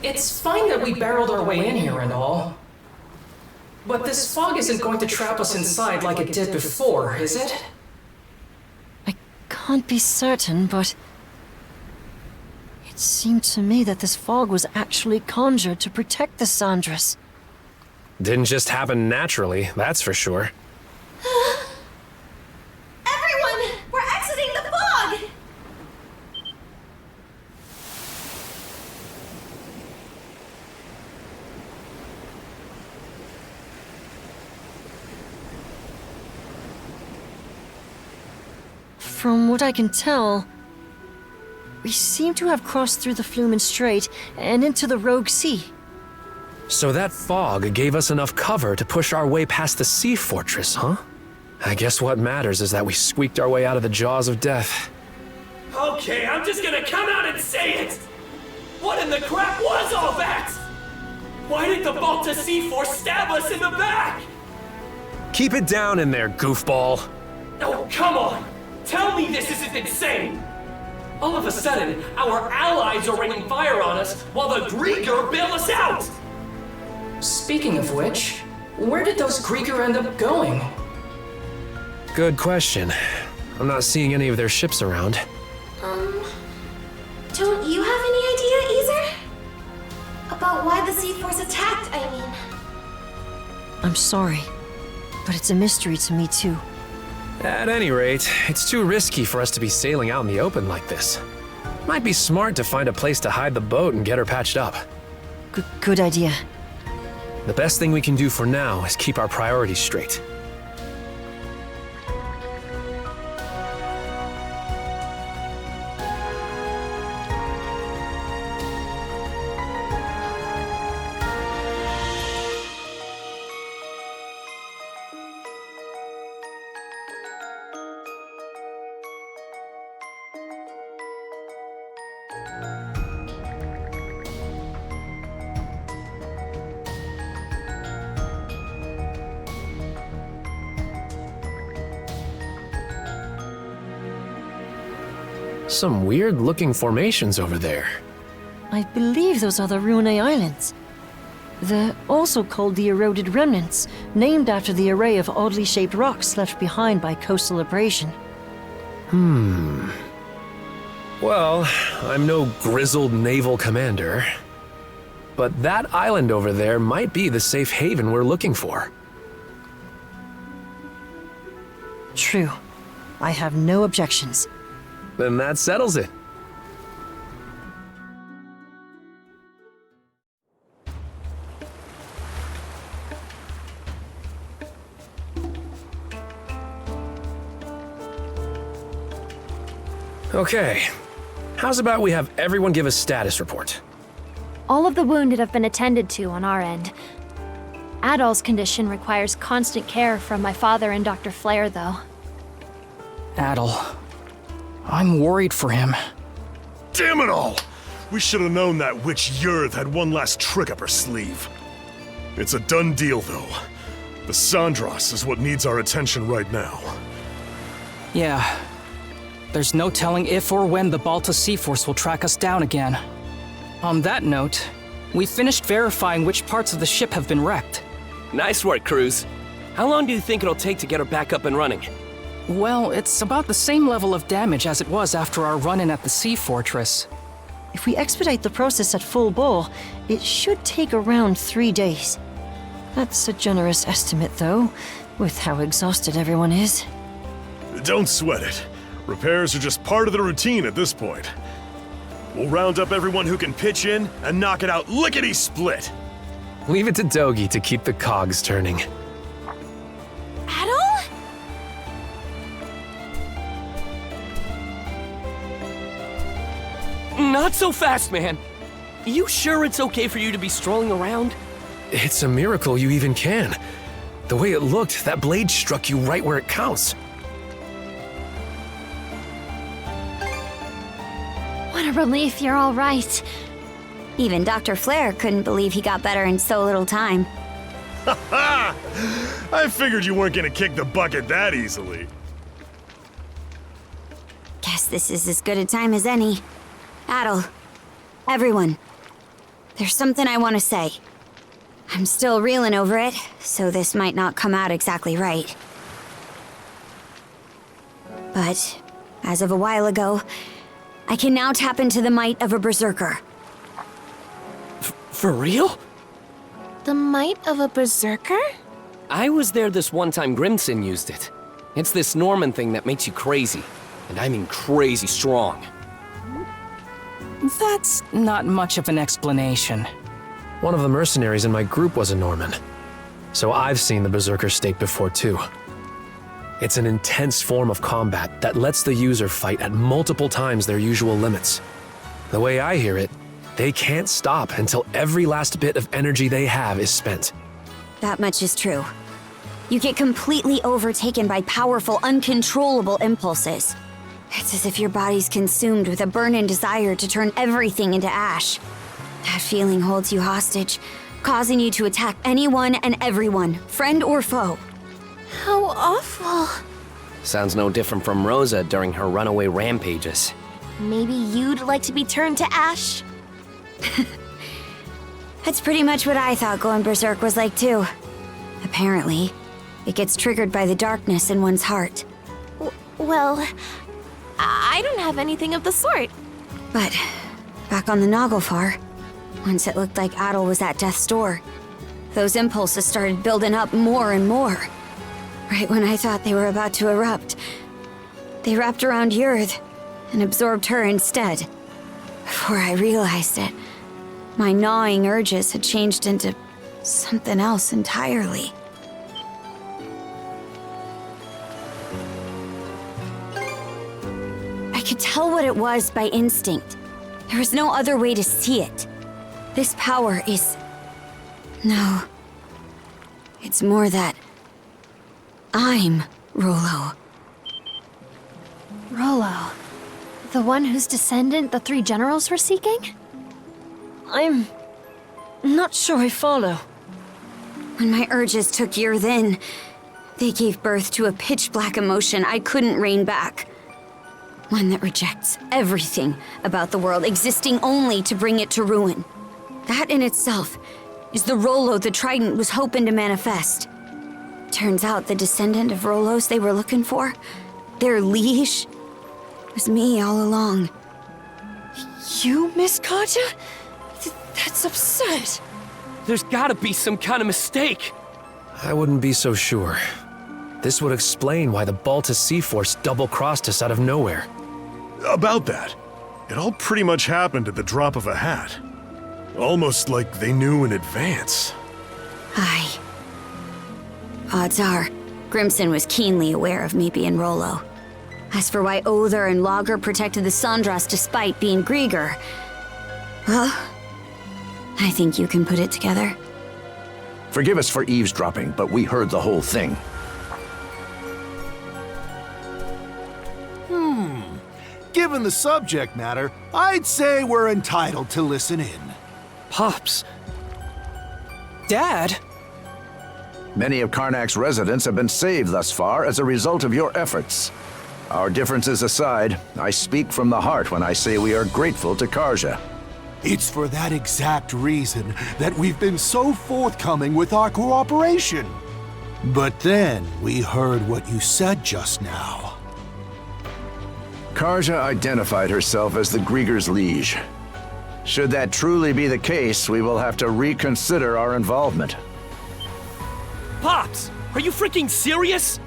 It's fine that we barreled our way in here and all. But this fog isn't going to trap us inside like it did before, is it? I can't be certain, but... it seemed to me that this fog was actually conjured to protect the Sandras. Didn't just happen naturally, that's for sure. Everyone! We're exiting the fog! From what I can tell, we seem to have crossed through the Flumen Strait and into the Rogue Sea. So that fog gave us enough cover to push our way past the sea fortress, huh? I guess what matters is that we squeaked our way out of the jaws of death. Okay, I'm just gonna come out and say it! What in the crap was all that? Why did the Balta Sea Force stab us in the back? Keep it down in there, goofball. Oh, come on! Tell me this isn't insane! All of a sudden, our allies are raining fire on us while the Grieger bail us out! Speaking of which, where did those Grieger end up going? Good question. I'm not seeing any of their ships around. Don't you have any idea, Ezer? About why the Sea Force attacked, I mean. I'm sorry, but it's a mystery to me too. At any rate, it's too risky for us to be sailing out in the open like this. Might be smart to find a place to hide the boat and get her patched up. Good idea. The best thing we can do for now is keep our priorities straight. Some weird-looking formations over there. I believe those are the Rune Islands. They're also called the Eroded Remnants, named after the array of oddly shaped rocks left behind by coastal abrasion. Well, I'm no grizzled naval commander, but that island over there might be the safe haven we're looking for. True. I have no objections. Then that settles it. Okay. How's about we have everyone give a status report? All of the wounded have been attended to on our end. Adol's condition requires constant care from my father and Dr. Flair, though. Adol. I'm worried for him. Damn it all! We should have known that witch Yurth had one last trick up her sleeve. It's a done deal, though. The Sandras is what needs our attention right now. Yeah. There's no telling if or when the Balta Sea Force will track us down again. On that note, we finished verifying which parts of the ship have been wrecked. Nice work, Cruz. How long do you think it'll take to get her back up and running? Well, it's about the same level of damage as it was after our run-in at the Sea Fortress. If we expedite the process at full bore, it should take around 3 days. That's a generous estimate, though, with how exhausted everyone is. Don't sweat it. Repairs are just part of the routine at this point. We'll round up everyone who can pitch in and knock it out lickety-split. Leave it to Dogi to keep the cogs turning. Adol? Not so fast, man. You sure it's okay for you to be strolling around? It's a miracle you even can. The way it looked, that blade struck you right where it counts. What a relief you're all right. Even Dr. Flair couldn't believe he got better in so little time. Ha! I figured you weren't gonna kick the bucket that easily. Guess this is as good a time as any. Adol, everyone, There's something I want to say. I'm still reeling over it, so this might not come out exactly right. But, as of a while ago, I can now tap into the might of a berserker. For real? The might of a berserker? I was there this one time Grimson used it. It's this Norman thing that makes you crazy. And I mean crazy strong. That's not much of an explanation. One of the mercenaries in my group was a Norman. So I've seen the berserker state before too. It's an intense form of combat that lets the user fight at multiple times their usual limits. The way I hear it, they can't stop until every last bit of energy they have is spent. That much is true. You get completely overtaken by powerful, uncontrollable impulses. It's as if your body's consumed with a burning desire to turn everything into ash. That feeling holds you hostage, causing you to attack anyone and everyone, friend or foe. How awful. Sounds no different from Rosa during her runaway rampages. Maybe you'd like to be turned to ash? That's pretty much what I thought going berserk was like too. Apparently, it gets triggered by the darkness in one's heart. Well, I don't have anything of the sort. But, back on the Naglfar, once it looked like Adol was at death's door, those impulses started building up more and more. Right when I thought they were about to erupt, they wrapped around Yurth and absorbed her instead. Before I realized it, my gnawing urges had changed into something else entirely. I could tell what it was by instinct. There was no other way to see it. This power is... No. It's more that... I'm Rollo. Rollo. The one whose descendant the three generals were seeking? I'm not sure I follow. When my urges took Yurth in, they gave birth to a pitch-black emotion I couldn't rein back. One that rejects everything about the world, existing only to bring it to ruin. That in itself is the Rollo the Trident was hoping to manifest. Turns out the descendant of Rollos they were looking for, their liege, was me all along. You, Miss Carter? That's absurd. There's gotta be some kind of mistake. I wouldn't be so sure. This would explain why the Balta Sea Force double-crossed us out of nowhere. About that, it all pretty much happened at the drop of a hat. Almost like they knew in advance. Aye. Odds are, Grimson was keenly aware of me being Rollo. As for why Other and Lager protected the Sandras despite being Grieger, well, I think you can put it together. Forgive us for eavesdropping, but we heard the whole thing. Given the subject matter, I'd say we're entitled to listen in. Pops, Dad? Many of Karnak's residents have been saved thus far as a result of your efforts. Our differences aside, I speak from the heart when I say we are grateful to Karja. It's for that exact reason that we've been so forthcoming with our cooperation. But then we heard what you said just now. Karja identified herself as the Grieger's liege. Should that truly be the case, we will have to reconsider our involvement. Pops, are you freaking serious?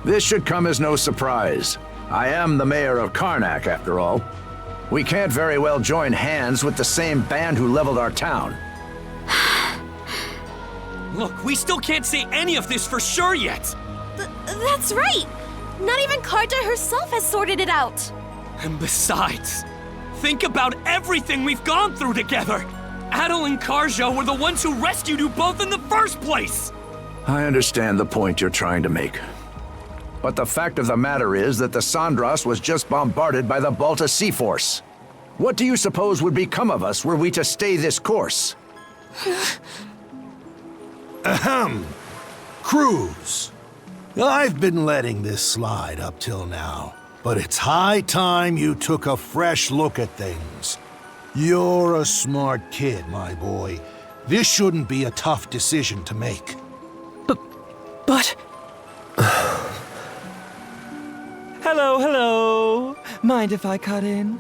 This should come as no surprise. I am the mayor of Karnak, after all. We can't very well join hands with the same band who leveled our town. Look, we still can't say any of this for sure yet. That's right! Not even Carta herself has sorted it out! And besides, think about everything we've gone through together! Adol and Karja were the ones who rescued you both in the first place! I understand the point you're trying to make. But the fact of the matter is that the Sandras was just bombarded by the Balta Sea Force. What do you suppose would become of us were we to stay this course? Ahem. Cruz. I've been letting this slide up till now, but it's high time you took a fresh look at things. You're a smart kid, my boy. This shouldn't be a tough decision to make. But... Hello, hello. Mind if I cut in?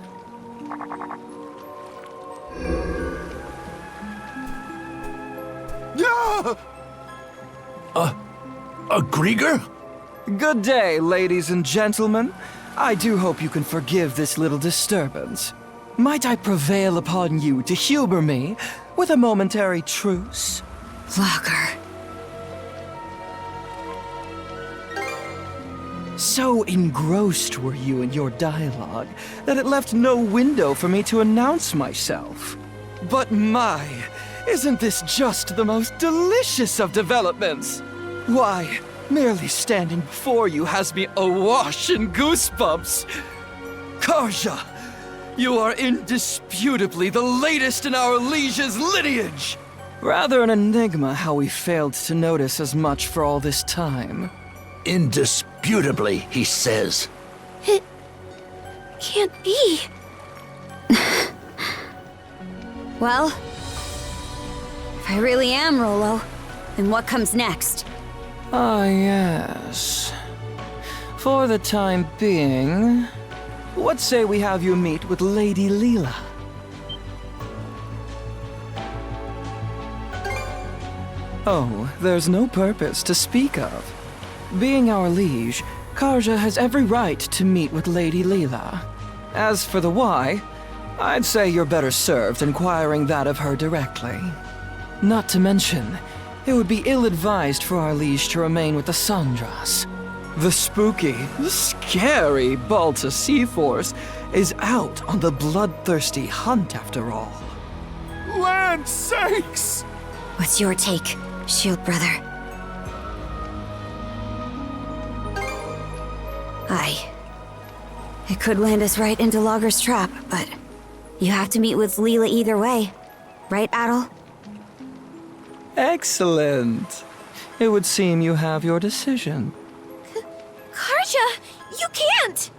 Yeah! A Grieger? Good day, ladies and gentlemen. I do hope you can forgive this little disturbance. Might I prevail upon you to humor me with a momentary truce? Lager. So engrossed were you in your dialogue that it left no window for me to announce myself. But my, isn't this just the most delicious of developments? Why, merely standing before you has me awash in goosebumps. Karja, you are indisputably the latest in our liege's lineage. Rather an enigma how we failed to notice as much for all this time. Indisputably, he says. It can't be. Well, if I really am Rolo, then what comes next? Ah, yes. For the time being, what say we have you meet with Lady Lila? Oh, there's no purpose to speak of. Being our liege, Karja has every right to meet with Lady Lila. As for the why, I'd say you're better served inquiring that of her directly. Not to mention, it would be ill-advised for our liege to remain with the Sandras. The spooky, scary Balta Seaforce is out on the bloodthirsty hunt after all. Land sakes! What's your take, Shield Brother? Aye. It could land us right into Lager's trap, but you have to meet with Lila either way. Right, Adol? Excellent. It would seem you have your decision. Karja, you can't!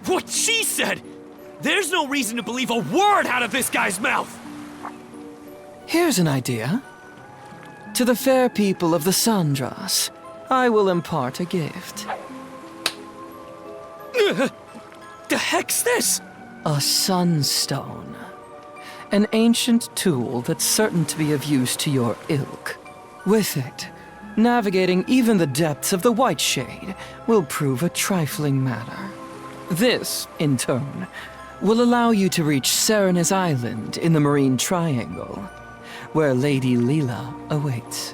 What she said! There's no reason to believe a word out of this guy's mouth! Here's an idea. To the fair people of the Sandras, I will impart a gift. The heck's this? A sunstone. An ancient tool that's certain to be of use to your ilk. With it, navigating even the depths of the White Shade will prove a trifling matter. This, in turn, will allow you to reach Serenes Island in the Marine Triangle, where Lady Lila awaits.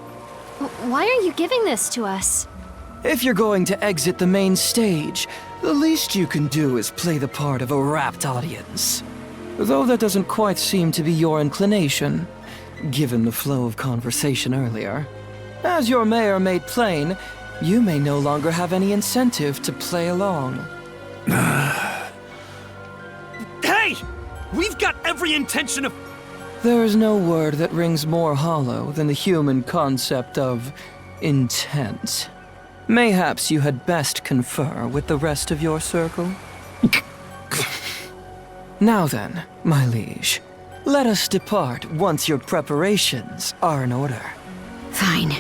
Why are you giving this to us? If you're going to exit the main stage, the least you can do is play the part of a rapt audience. Though that doesn't quite seem to be your inclination, given the flow of conversation earlier. As your mayor made plain, you may no longer have any incentive to play along. Hey! We've got every intention of... There is no word that rings more hollow than the human concept of intent. Mayhaps you had best confer with the rest of your circle? Now then, my liege, let us depart once your preparations are in order. Fine.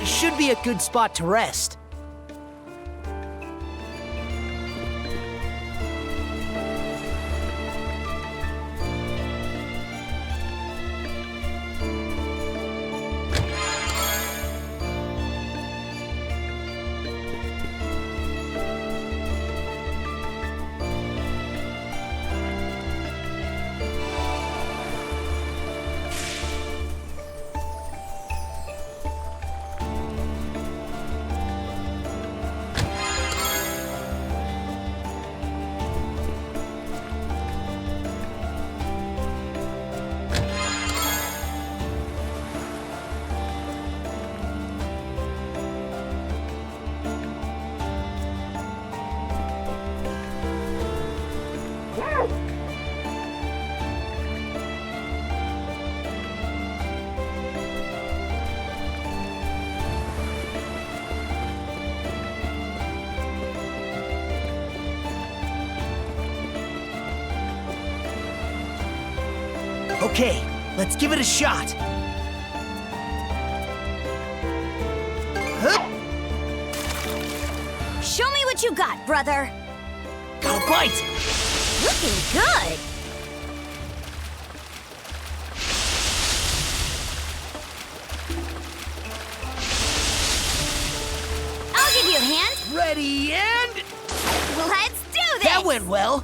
Should be a good spot to rest. Okay, let's give it a shot. Hup. Show me what you got, brother. Got a bite. Looking good. I'll give you a hand. Ready and... Let's do this! That went well.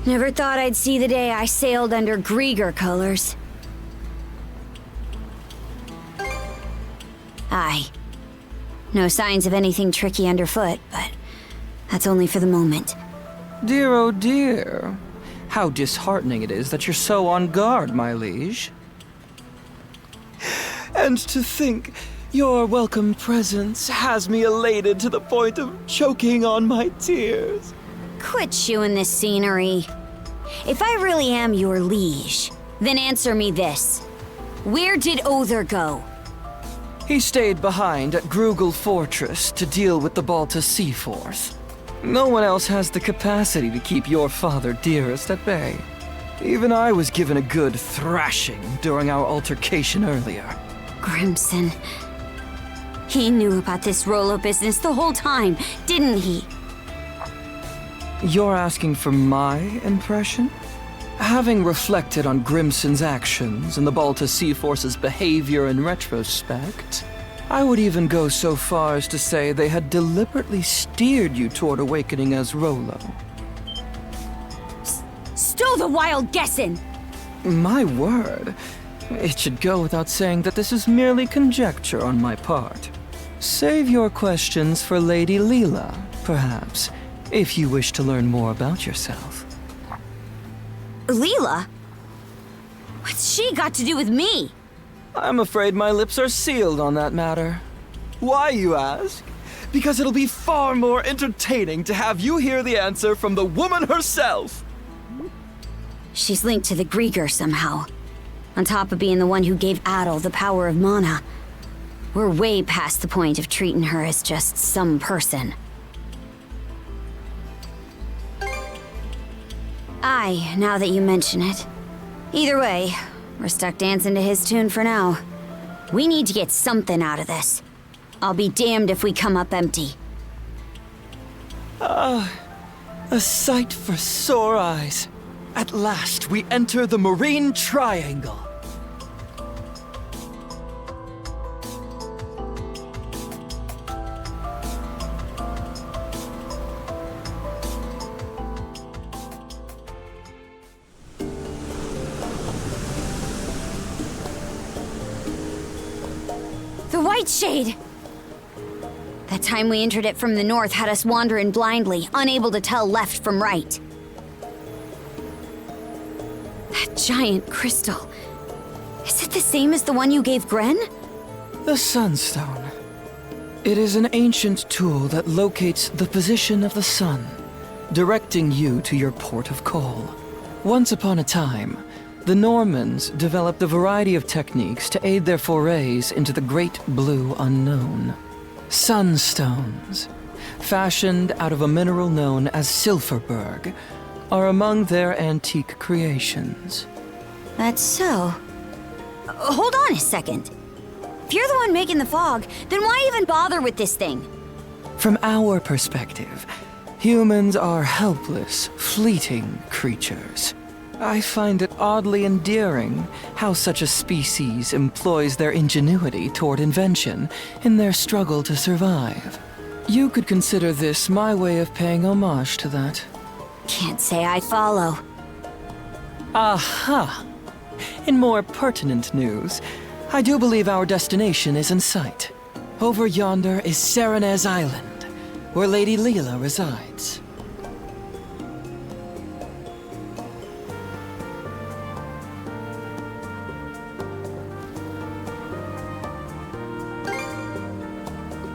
Never thought I'd see the day I sailed under Grieger colors. Aye. No signs of anything tricky underfoot, but that's only for the moment. Dear, oh dear. How disheartening it is that you're so on guard, my liege. And to think, your welcome presence has me elated to the point of choking on my tears. Quit chewing this scenery. If I really am your liege, then answer me this. Where did Other go? He stayed behind at Grugel Fortress to deal with the Balta Sea Force. No one else has the capacity to keep your father dearest at bay. Even I was given a good thrashing during our altercation earlier. Grimson. He knew about this Rolo business the whole time, didn't he? You're asking for my impression? Having reflected on Grimson's actions and the Balta Sea Force's behavior in retrospect, I would even go so far as to say they had deliberately steered you toward awakening as Rolo. Stow the wild guessin'! My word. It should go without saying that this is merely conjecture on my part. Save your questions for Lady Lila, perhaps, if you wish to learn more about yourself. Lila? What's she got to do with me? I'm afraid my lips are sealed on that matter. Why, you ask? Because it'll be far more entertaining to have you hear the answer from the woman herself. She's linked to the Grieger somehow. On top of being the one who gave Adol the power of mana. We're way past the point of treating her as just some person. Aye, now that you mention it. Either way, we're stuck dancing to his tune for now. We need to get something out of this. I'll be damned if we come up empty. A sight for sore eyes. At last, we enter the Marine Triangle. The White Shade! That time we entered it from the north had us wandering blindly, unable to tell left from right. That giant crystal. Is it the same as the one you gave Gren? The Sunstone. It is an ancient tool that locates the position of the sun, directing you to your port of call. Once upon a time, the Normans developed a variety of techniques to aid their forays into the great blue unknown. Sunstones, fashioned out of a mineral known as Silverberg, are among their antique creations. That's so. Hold on a second. If you're the one making the fog, then why even bother with this thing? From our perspective, humans are helpless, fleeting creatures. I find it oddly endearing how such a species employs their ingenuity toward invention in their struggle to survive. You could consider this my way of paying homage to that. Can't say I follow. Aha! In more pertinent news, I do believe our destination is in sight. Over yonder is Serenes Island, where Lady Lila resides.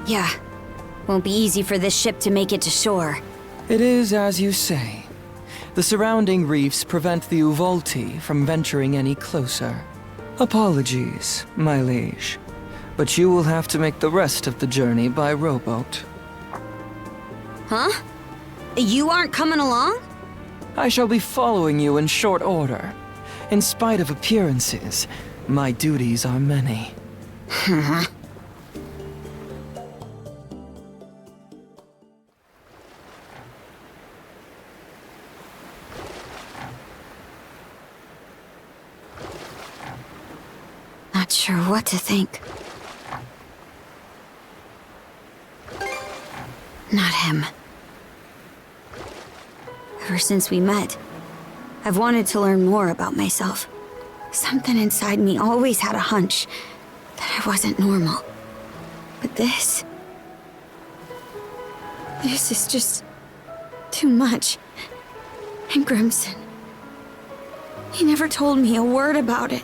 Yeah. Won't be easy for this ship to make it to shore. It is as you say. The surrounding reefs prevent the Uvolti from venturing any closer. Apologies, my liege, but you will have to make the rest of the journey by rowboat. Huh? You aren't coming along? I shall be following you in short order. In spite of appearances, my duties are many. Not sure what to think. Not him. Ever since we met, I've wanted to learn more about myself. Something inside me always had a hunch that I wasn't normal. But this is just too much. And Grimson, he never told me a word about it.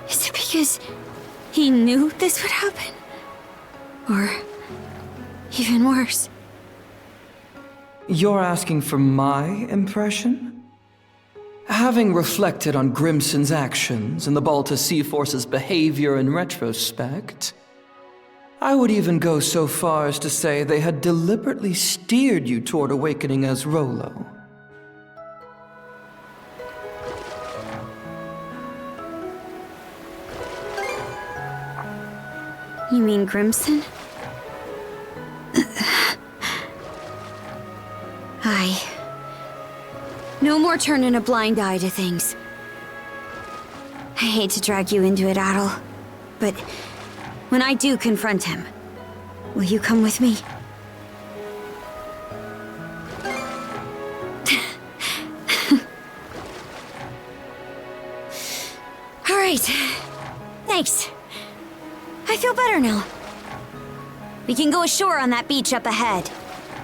Is it because he knew this would happen? Or even worse? You're asking for my impression? Having reflected on Grimson's actions and the Balta Sea Force's behavior in retrospect, I would even go so far as to say they had deliberately steered you toward awakening as Rolo. You mean Grimson? No more turning a blind eye to things. I hate to drag you into it, Adol, but when I do confront him, will you come with me? All right. Thanks. I feel better now. We can go ashore on that beach up ahead.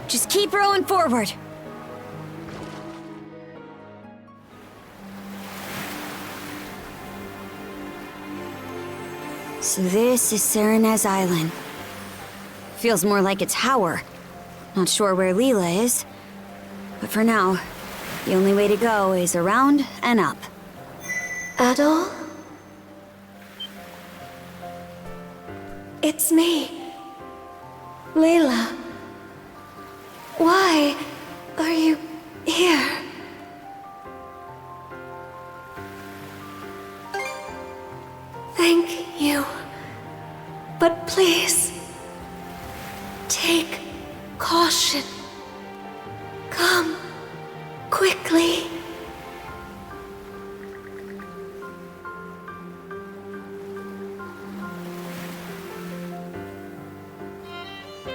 Just keep rowing forward. So this is Serenes Island. Feels more like a tower. Not sure where Lila is. But for now, the only way to go is around and up. Adol? It's me. Lila. Why are you here? Thank you. But please, take caution. Come quickly.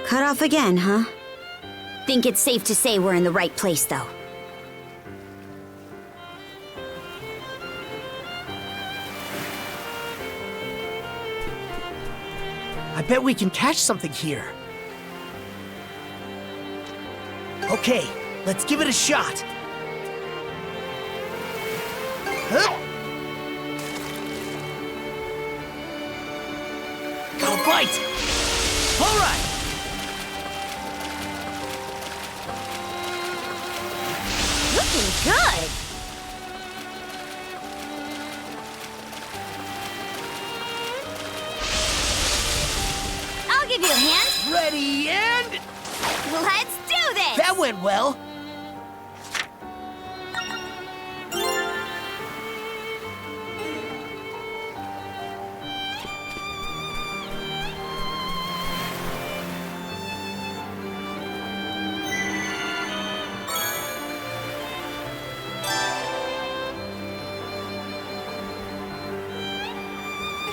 Cut off again, huh? Think it's safe to say we're in the right place, though. I bet we can catch something here. Okay, let's give it a shot. Huh? Go bite! All right! Looking good! I'll give you a hand. Ready and... Let's do this! That went well.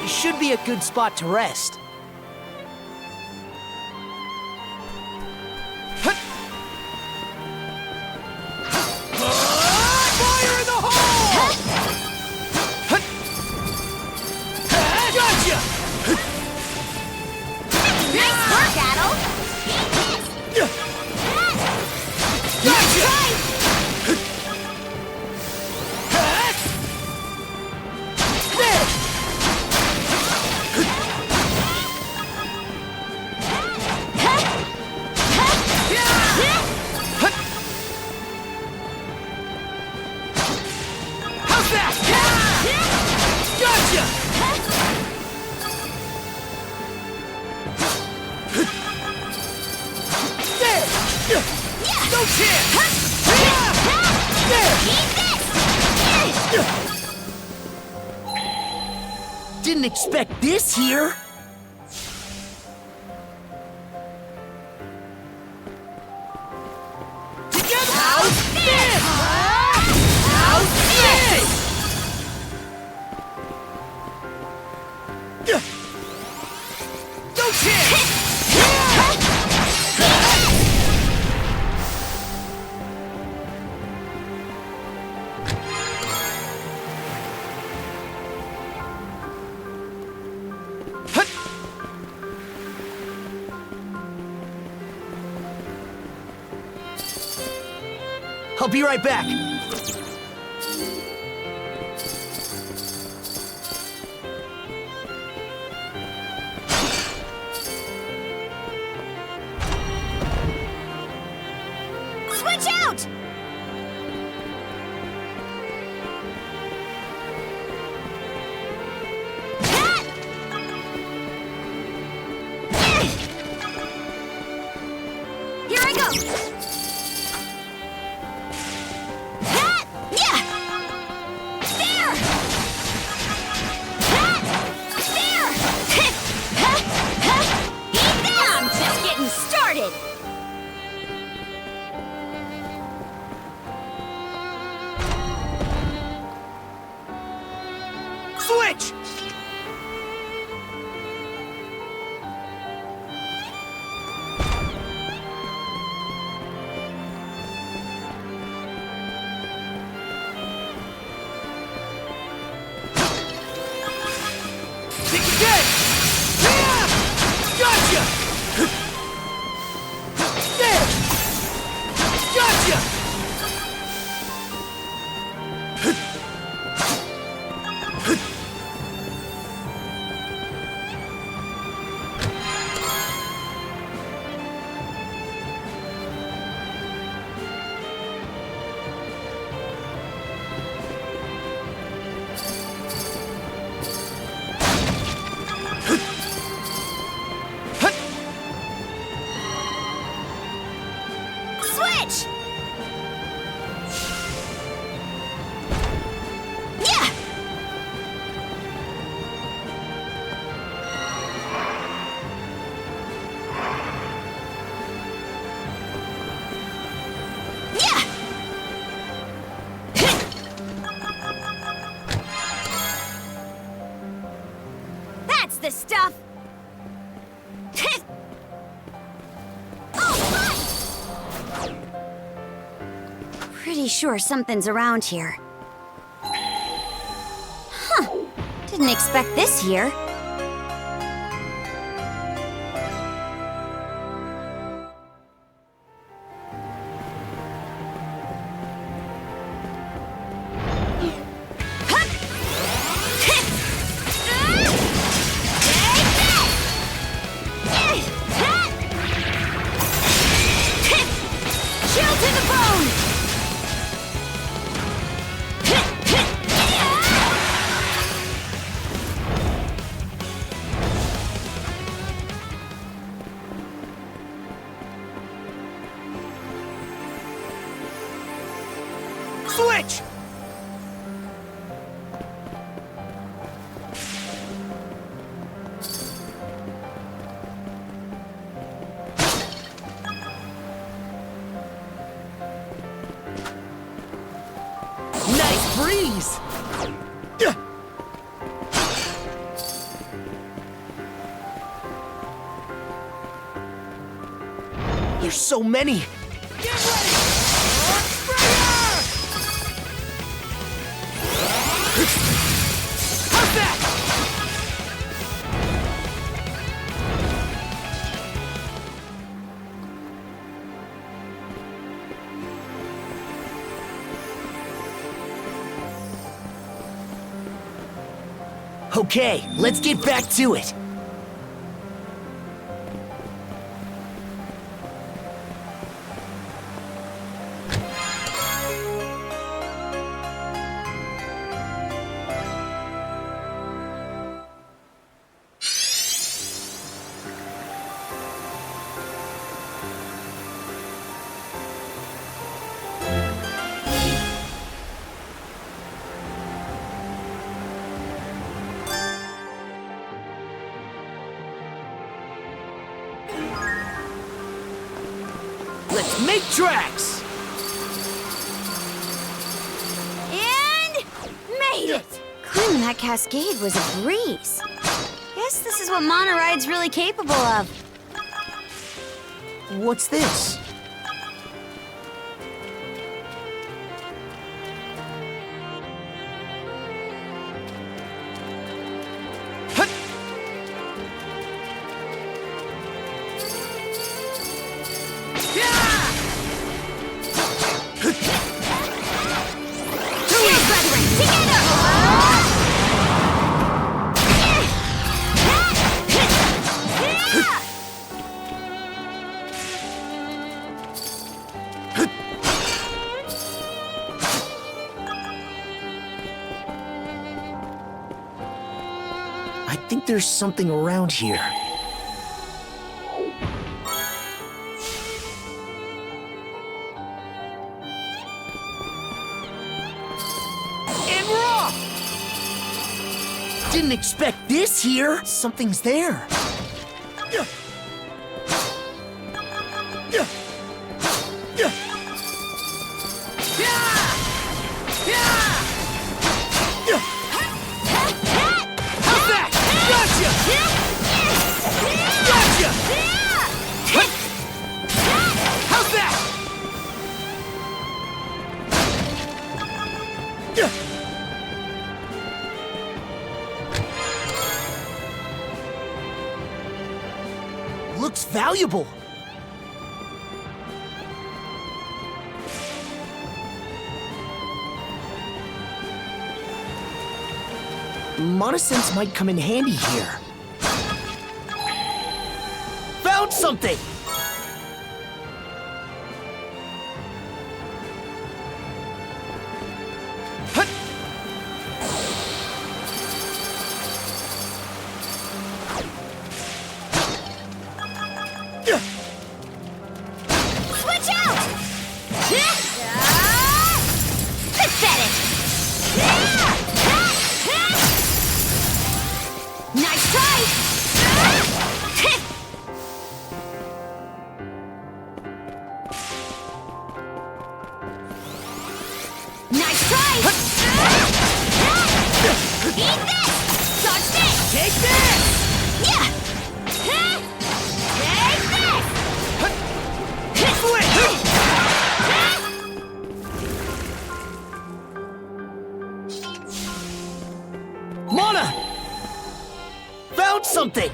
Should be a good spot to rest. Fire in the hole! Gotcha! Didn't expect this here! Together! How's this? How's this? Don't hit! I'll be right back. Switch out! Here I go! Switch! Think again! Gotcha! There! Gotcha! The stuff. Pretty sure something's around here. Huh. Didn't expect this here. Switch! Nice breeze! There's so many! Get ready! How's that? Okay, let's get back to it. Let's make tracks! And made it! Climbing that cascade was a breeze. Guess this is what monoride's really capable of. What's this? I think there's something around here. And we're off! Didn't expect this here. Something's there. Looks valuable. Monosense might come in handy here. Found something! Something!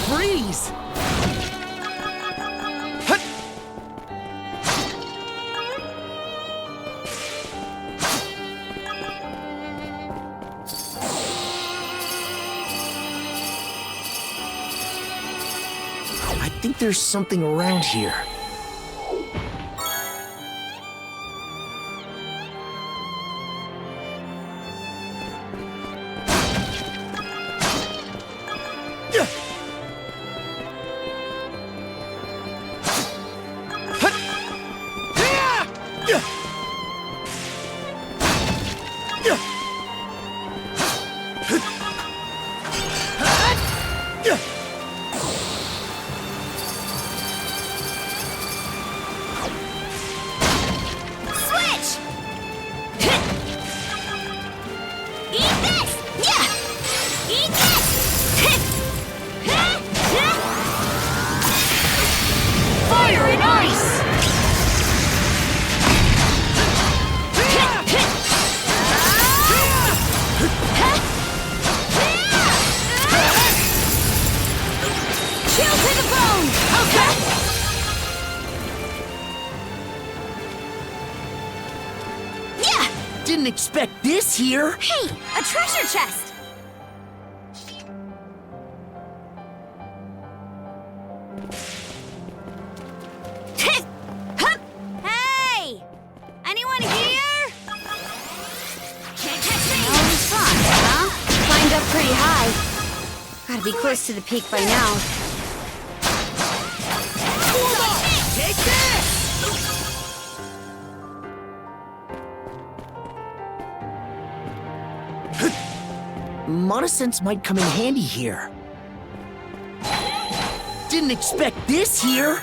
Breeze! I think there's something around here. Didn't expect this here! Hey, a treasure chest! be close to the peak by now. Take this! Monosense might come in handy here. Didn't expect this here!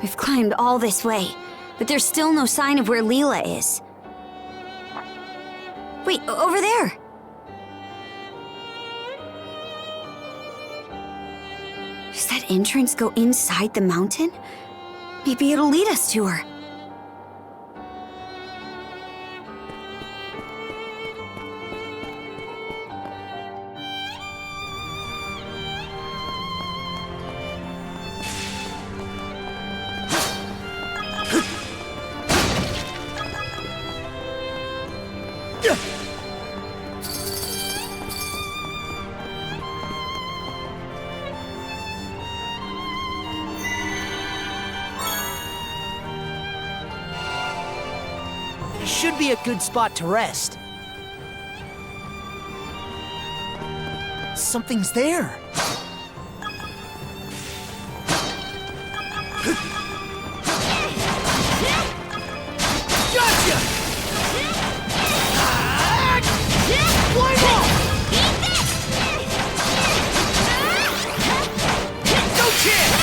We've climbed all this way, but there's still no sign of where Lila is. Wait, over there! Does that entrance go inside the mountain? Maybe it'll lead us to her. Should be a good spot to rest. Something's there. Gotcha! One more! No chance!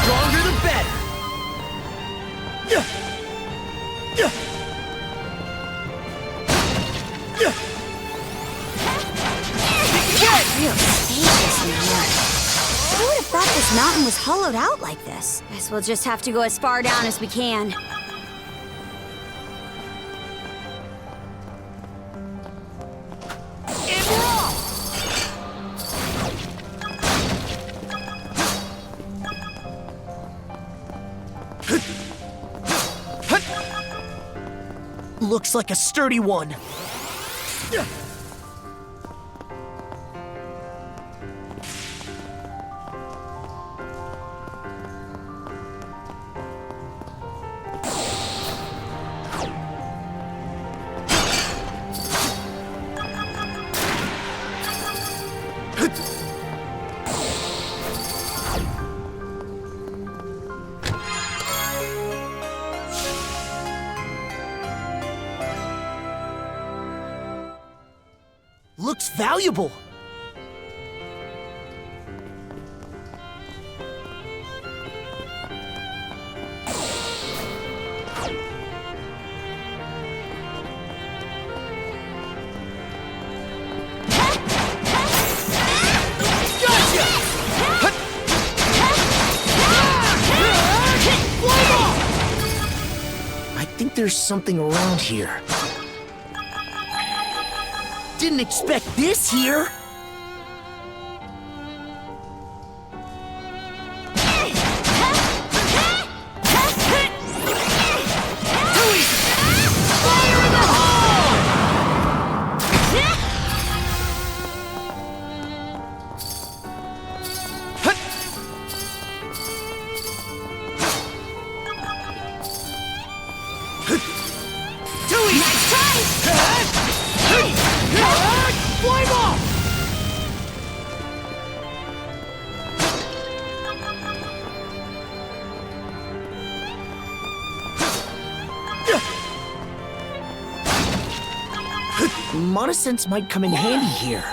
Stronger the better. Who would have thought this mountain was hollowed out like this? Guess we'll just have to go as far down as we can. And we're off! Looks like a sturdy one. Looks valuable. I think there's something around here. Didn't expect this here! Monosense might come in handy here.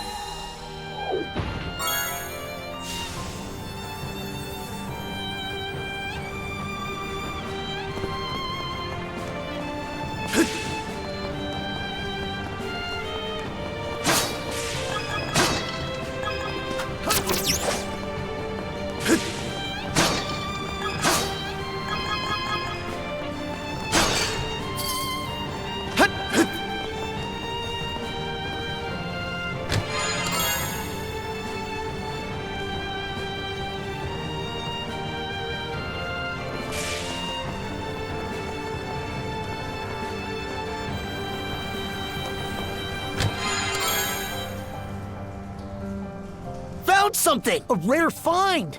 Found something! A rare find!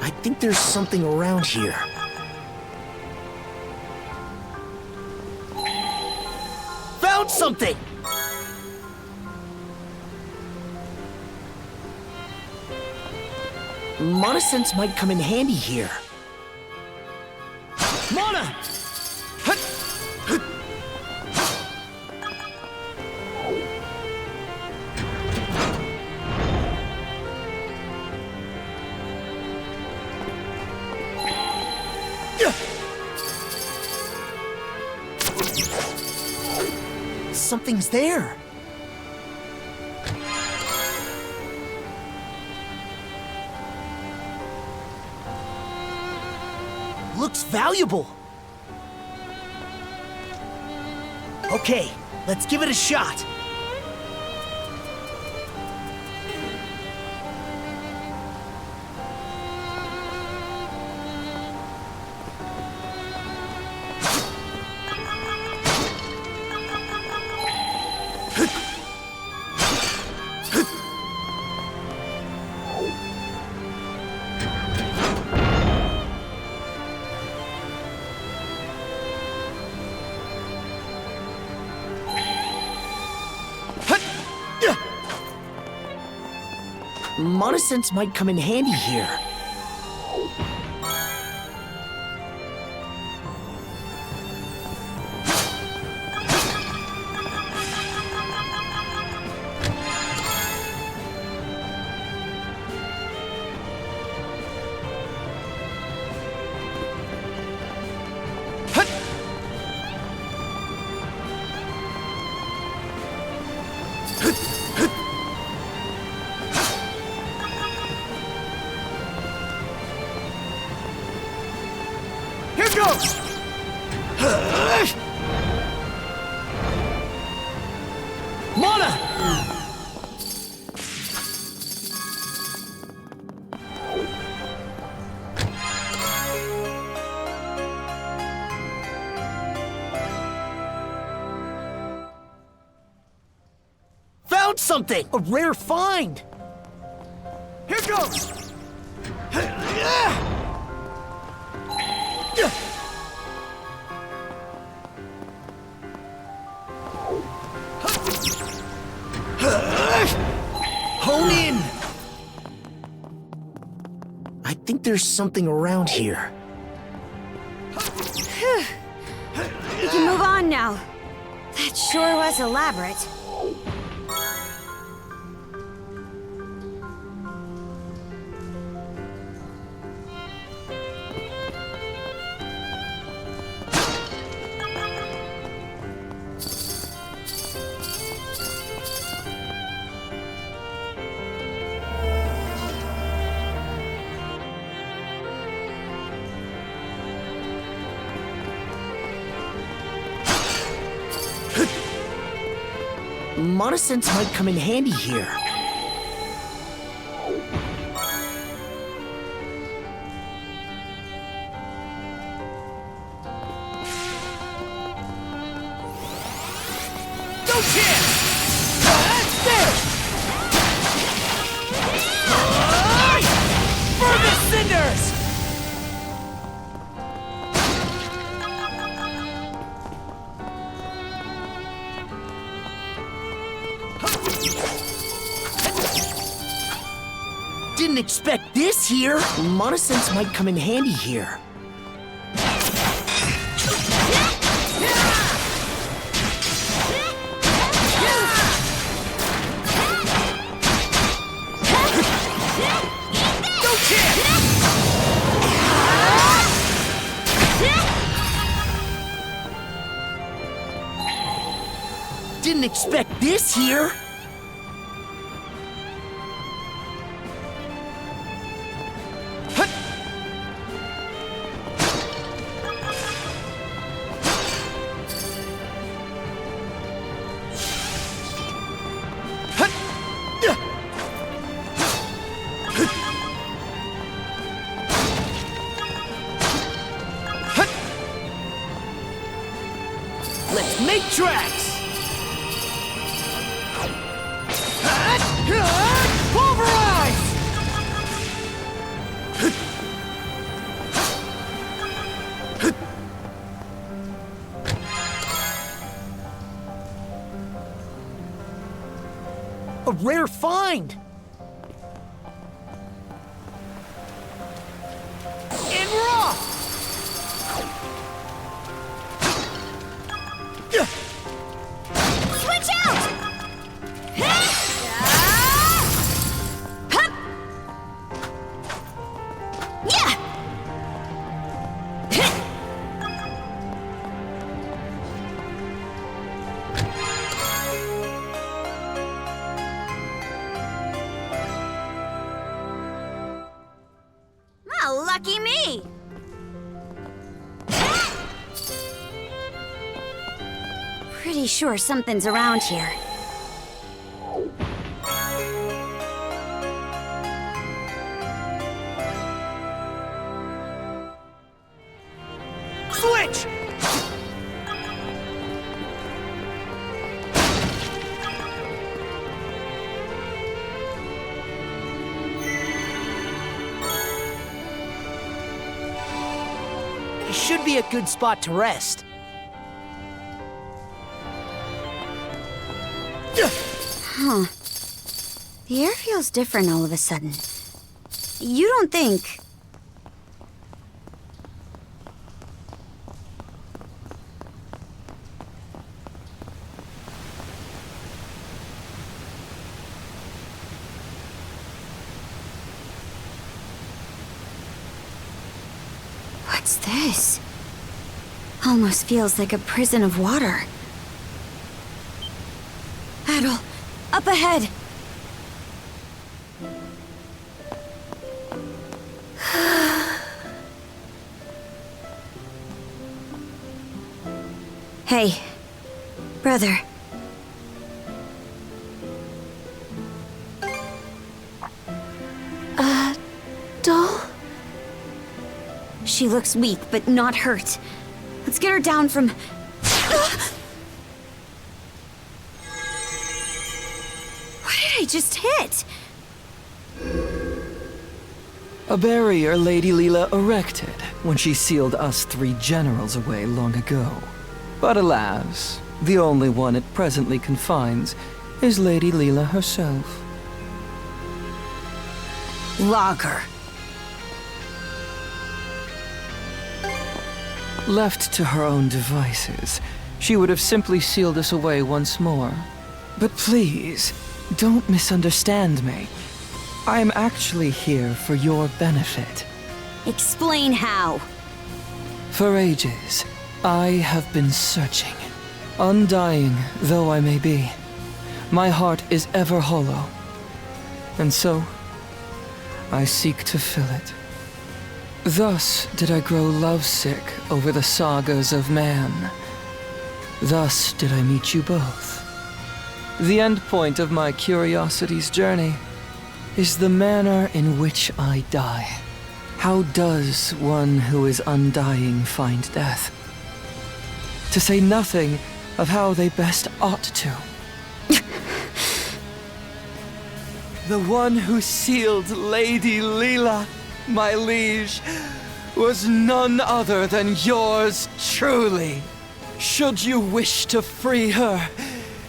I think there's something around here. Found something! Mana sense might come in handy here. Mana! Something's there. Looks valuable. Okay, let's give it a shot. Mana sense might come in handy here. Something! A rare find! Here goes! Hone in! I think there's something around here. We can move on now. That sure was elaborate. Mana sense might come in handy here. No chance! That's it! Burn the cinders! Didn't expect this here. Mana sense might come in handy here. No chance! Didn't expect this here. tracks! Pulverize! A rare find! And raw! Switch out! Yeah! Oh, lucky me! Pretty sure something's around here. Switch! It should be a good spot to rest. Huh. The air feels different all of a sudden. You don't think... What's this? Almost feels like a prison of water. Adol, up ahead! Hey, brother. Doll? She looks weak, but not hurt. Let's get her down from... What did I just hit? A barrier Lady Lila erected when she sealed us 3 generals away long ago. But alas, the only one it presently confines is Lady Lila herself. Lager. Left to her own devices, she would have simply sealed us away once more. But please, don't misunderstand me. I am actually here for your benefit. Explain how. For ages, I have been searching. Undying though I may be, my heart is ever hollow. And so, I seek to fill it. Thus did I grow lovesick over the sagas of man. Thus did I meet you both. The end point of my curiosity's journey is the manner in which I die. How does one who is undying find death? To say nothing of how they best ought to. The one who sealed Lady Lila, my liege, was none other than yours truly. Should you wish to free her,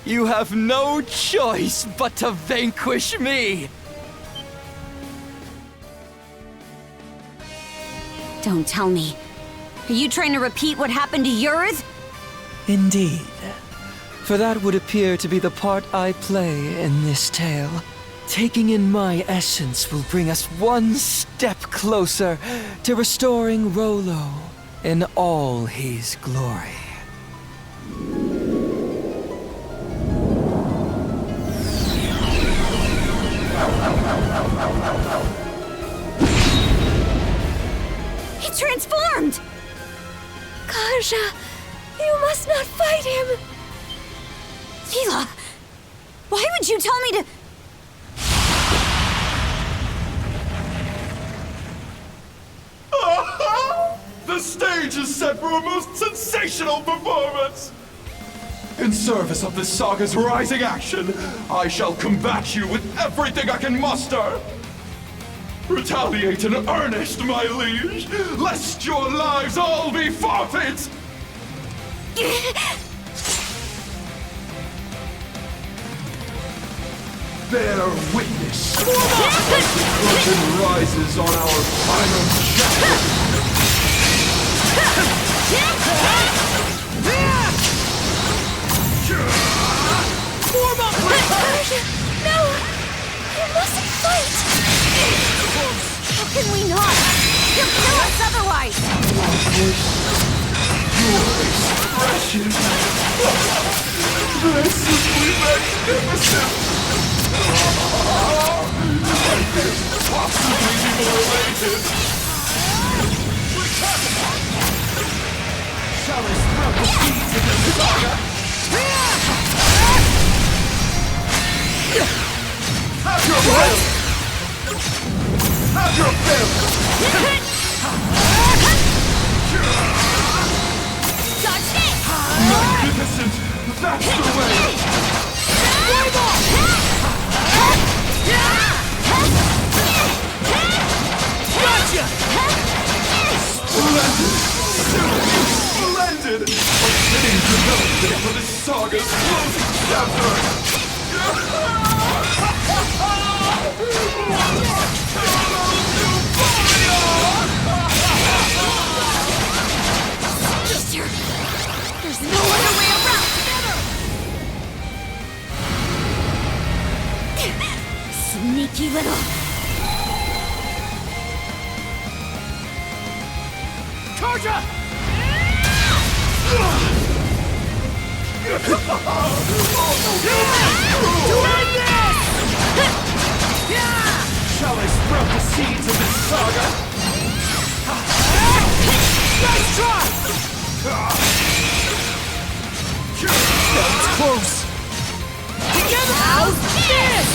you have no choice but to vanquish me. Don't tell me. Are you trying to repeat what happened to Yurth? Indeed. For that would appear to be the part I play in this tale. Taking in my essence will bring us one step closer to restoring Rollo in all his glory. He transformed! Kaja, you must not fight him! Lila, why would you tell me to... The stage is set for a most sensational performance! In service of this saga's rising action, I shall combat you with everything I can muster. Retaliate in earnest, my liege, lest your lives all be forfeit! Bear witness as the curtain rises on our final chapter. No! You mustn't fight! How can we not? He'll kill us otherwise! Your expression! This is magnificent! Can this possibly be related? Shall I sprout the seeds in the saga? Have your will! Have your fill! Dodge it! Magnificent! That's the way! Gotcha! Splendid! Simply splendid! A fitting development for this saga's closing chapter! Sister! There's no other way around! Sneaky little... Charger! Shall I sprout the seeds of this saga? Nice try! That's close! Together! How's this?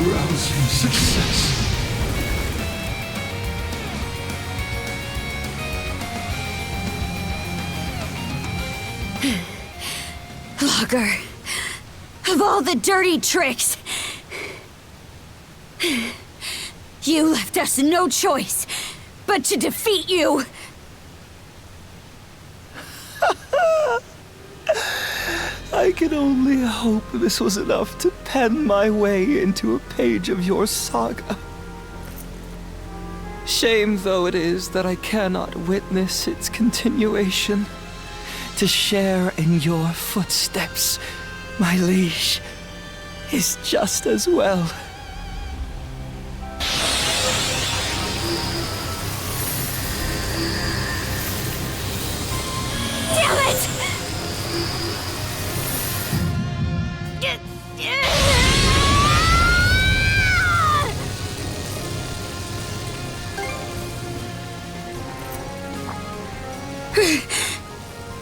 Rousing success. Logger, of all the dirty tricks, you left us no choice but to defeat you. I can only hope this was enough to pen my way into a page of your saga. Shame though it is that I cannot witness its continuation. To share in your footsteps, my liege, is just as well. Damn it!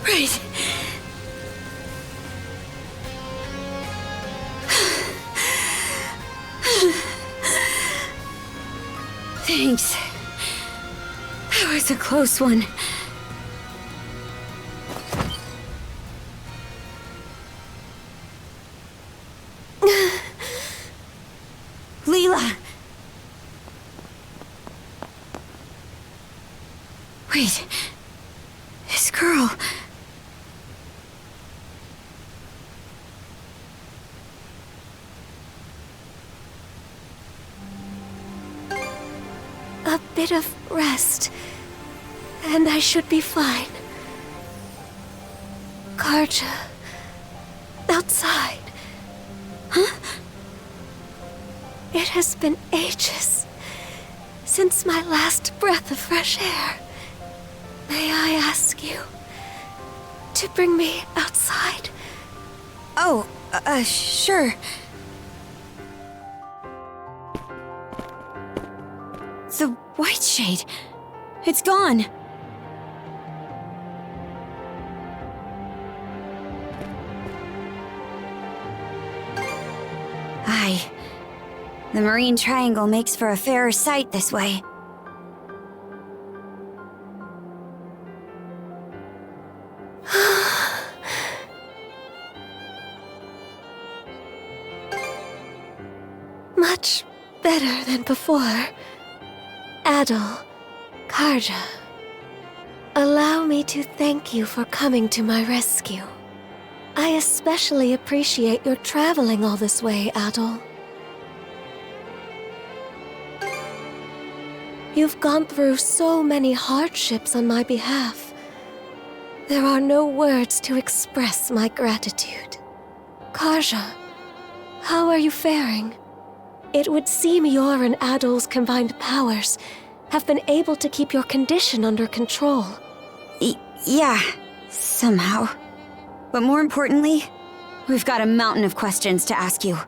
Right. Thanks. That was a close one. Lila! Wait. This girl... A bit of rest, and I should be fine. Karja... outside. Huh? It has been ages since my last breath of fresh air. May I ask you to bring me outside? Oh, sure. The White Shade. It's gone. Aye. The Marine Triangle makes for a fairer sight this way. Much better than before. Adol, Karja. Allow me to thank you for coming to my rescue. I especially appreciate your traveling all this way, Adol. You've gone through so many hardships on my behalf. There are no words to express my gratitude. Karja, how are you faring? It would seem your and Adol's combined powers have been able to keep your condition under control. Yeah, somehow. But more importantly, we've got a mountain of questions to ask you.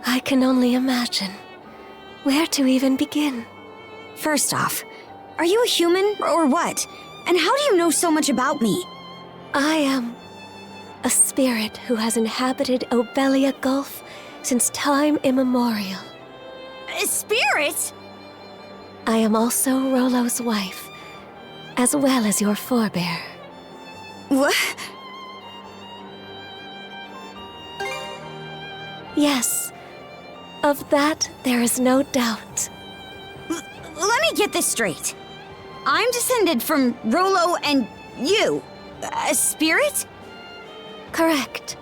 I can only imagine. Where to even begin? First off, are you a human or what? And how do you know so much about me? I am a spirit who has inhabited Obelia Gulf since time immemorial. A spirit? I am also Rollo's wife, as well as your forebear. What? Yes, of that there is no doubt. Let me get this straight. I'm descended from Rollo and you. A spirit? Correct.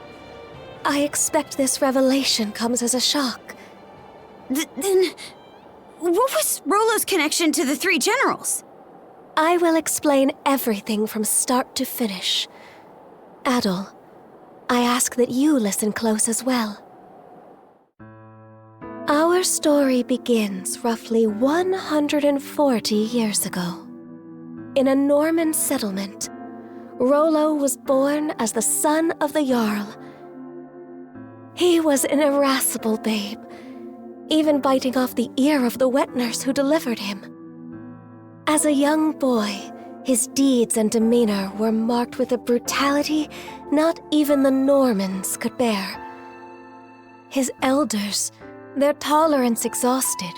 I expect this revelation comes as a shock. Then, what was Rollo's connection to the three generals? I will explain everything from start to finish. Adol, I ask that you listen close as well. Our story begins roughly 140 years ago. In a Norman settlement, Rollo was born as the son of the Jarl. He was an irascible babe, even biting off the ear of the wet nurse who delivered him. As a young boy, his deeds and demeanor were marked with a brutality not even the Normans could bear. His elders, their tolerance exhausted,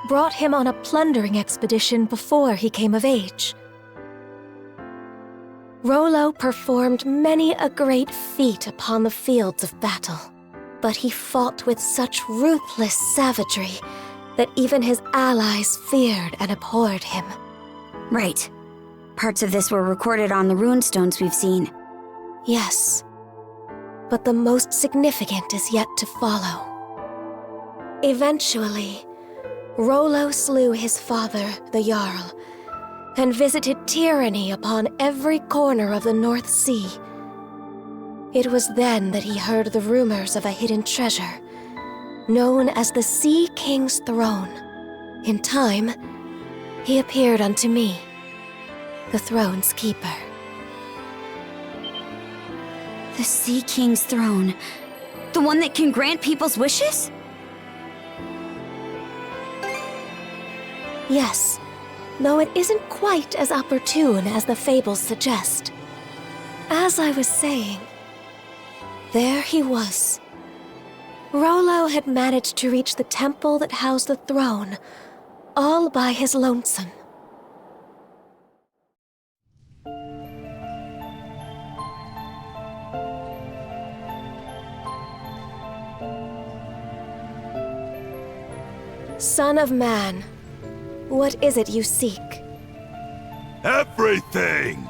brought him on a plundering expedition before he came of age. Rollo performed many a great feat upon the fields of battle, but he fought with such ruthless savagery that even his allies feared and abhorred him. Right. Parts of this were recorded on the runestones we've seen. Yes, but the most significant is yet to follow. Eventually, Rollo slew his father, the Jarl, and visited tyranny upon every corner of the North Sea. It was then that he heard the rumors of a hidden treasure, known as the Sea King's Throne. In time, he appeared unto me, the throne's keeper. The Sea King's Throne? The one that can grant people's wishes? Yes, though it isn't quite as opportune as the fables suggest. As I was saying, there he was. Rollo had managed to reach the temple that housed the throne, all by his lonesome. Son of man, what is it you seek? Everything!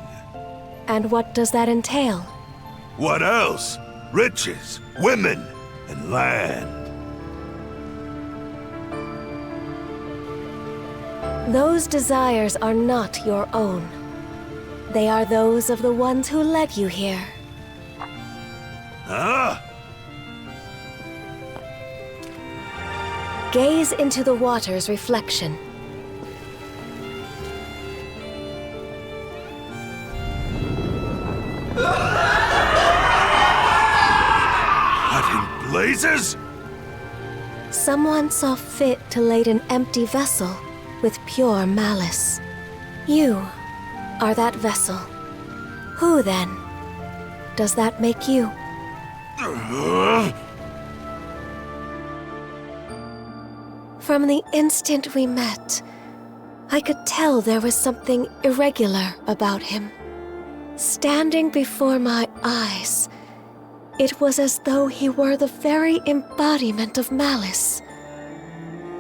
And what does that entail? What else? Riches, women, and land. Those desires are not your own. They are those of the ones who led you here. Huh? Gaze into the water's reflection. What in blazes? Someone saw fit to lade an empty vessel with pure malice. You are that vessel. Who, then, does that make you? From the instant we met, I could tell there was something irregular about him. Standing before my eyes, it was as though he were the very embodiment of malice.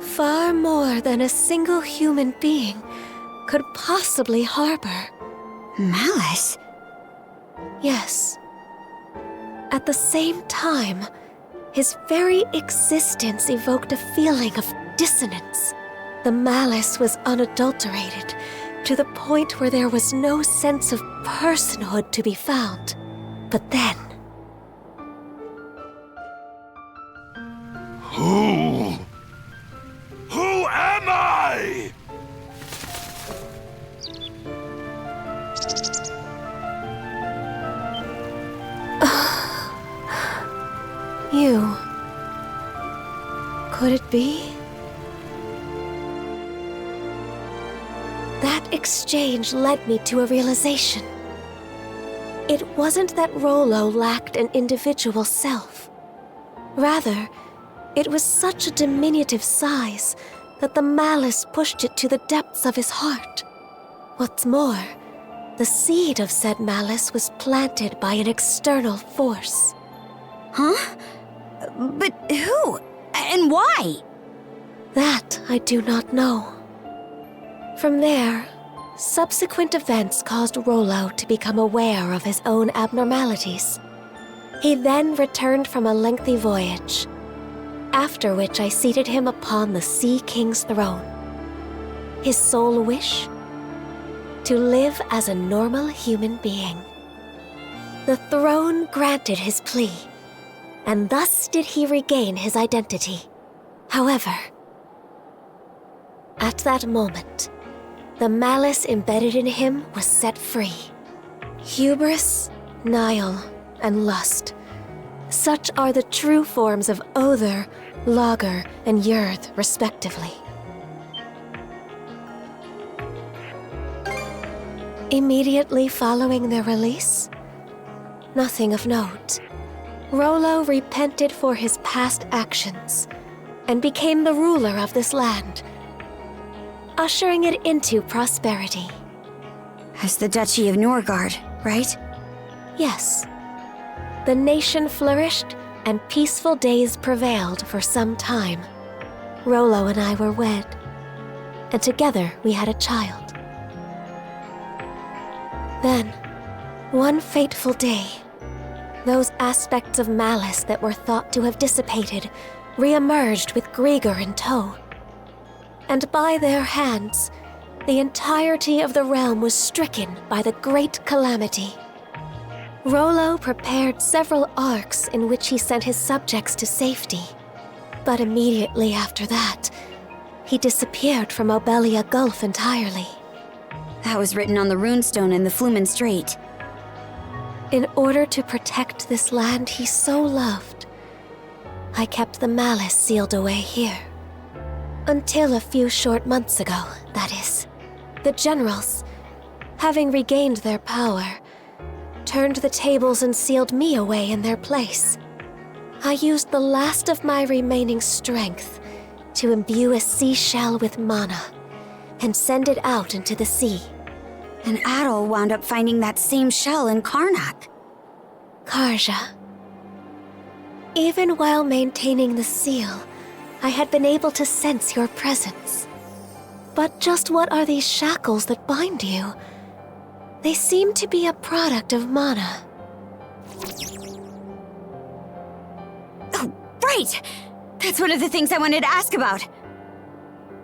Far more than a single human being could possibly harbor. Malice? Yes. At the same time, his very existence evoked a feeling of dissonance. The malice was unadulterated, to the point where there was no sense of personhood to be found. But then... Who am I? You. Could it be? That exchange led me to a realization. It wasn't that Rollo lacked an individual self. Rather, it was such a diminutive size that the malice pushed it to the depths of his heart. What's more, the seed of said malice was planted by an external force. Huh? But who? And why? That I do not know. From there, subsequent events caused Rollo to become aware of his own abnormalities. He then returned from a lengthy voyage, after which I seated him upon the Sea King's throne. His sole wish? To live as a normal human being. The throne granted his plea, and thus did he regain his identity. However, at that moment, the malice embedded in him was set free. Hubris, Nile, and lust. Such are the true forms of Other, Lager, and Yurth, respectively. Immediately following their release, nothing of note. Rollo repented for his past actions and became the ruler of this land, ushering it into prosperity. As the Duchy of Norgard, right? Yes. The nation flourished and peaceful days prevailed for some time. Rollo and I were wed, and together we had a child. Then, one fateful day, those aspects of malice that were thought to have dissipated re-emerged with Grieger in tow. And by their hands, the entirety of the realm was stricken by the great calamity. Rollo prepared several arcs in which he sent his subjects to safety. But immediately after that, he disappeared from Obelia Gulf entirely. That was written on the runestone in the Flumen Strait. In order to protect this land he so loved, I kept the malice sealed away here. Until a few short months ago, that is. The generals, having regained their power, turned the tables and sealed me away in their place. I used the last of my remaining strength to imbue a seashell with mana and send it out into the sea. And Adol wound up finding that same shell in Karnak. Karja. Even while maintaining the seal, I had been able to sense your presence. But just what are these shackles that bind you? They seem to be a product of mana. Oh, right! That's one of the things I wanted to ask about.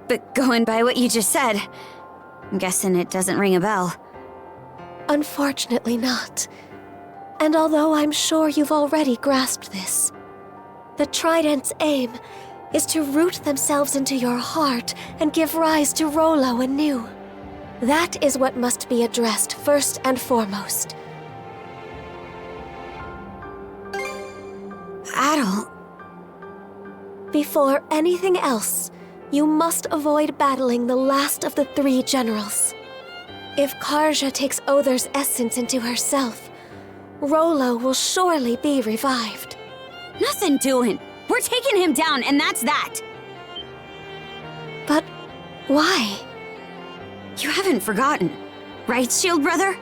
But going by what you just said, I'm guessing it doesn't ring a bell. Unfortunately not. And although I'm sure you've already grasped this, the Trident's aim is to root themselves into your heart and give rise to Rollo anew. That is what must be addressed first and foremost. Adol. Before anything else, you must avoid battling the last of the 3 generals. If Karja takes Other's essence into herself, Rollo will surely be revived. Nothing doing. We're taking him down, and that's that. But why? You haven't forgotten, right, Shield Brother?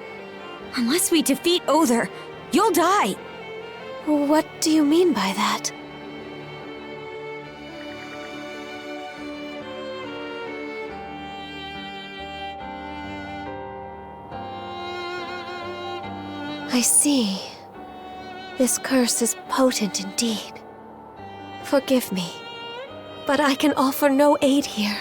Unless we defeat Other, you'll die. What do you mean by that? I see. This curse is potent indeed. Forgive me, but I can offer no aid here.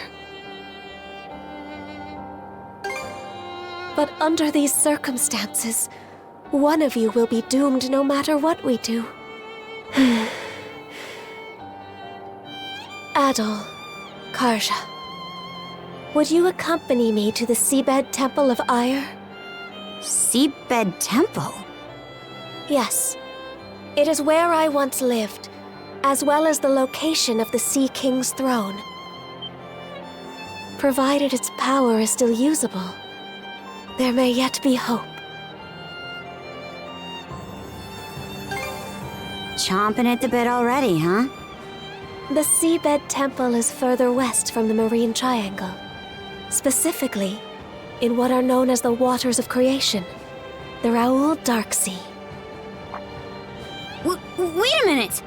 But under these circumstances, one of you will be doomed no matter what we do. Adol, Karja, would you accompany me to the Seabed Temple of Ire? Seabed Temple? Yes. It is where I once lived, as well as the location of the Sea King's throne. Provided its power is still usable, there may yet be hope. Chomping at the bit already, huh? The Seabed Temple is further west from the Marine Triangle. Specifically, in what are known as the Waters of Creation, the Raoul Darksea. Wait a minute!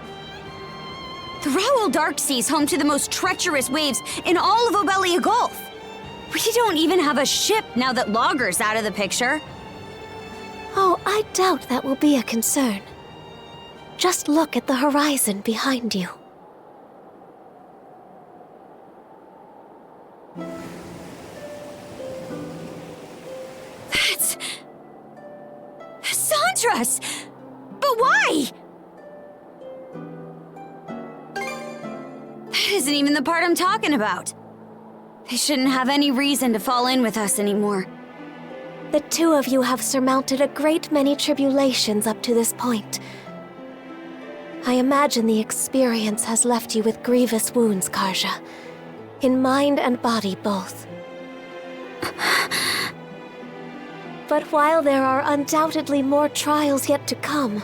The Raoul Darksea is home to the most treacherous waves in all of Obelia Gulf. We don't even have a ship now that Logger's out of the picture. Oh, I doubt that will be a concern. Just look at the horizon behind you. That's Sandra's! But why? That isn't even the part I'm talking about. They shouldn't have any reason to fall in with us anymore. The two of you have surmounted a great many tribulations up to this point. I imagine the experience has left you with grievous wounds, Karja. In mind and body both. But while there are undoubtedly more trials yet to come,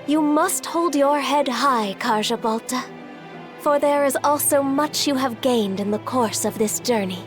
you must hold your head high, Karja Balta. For there is also much you have gained in the course of this journey.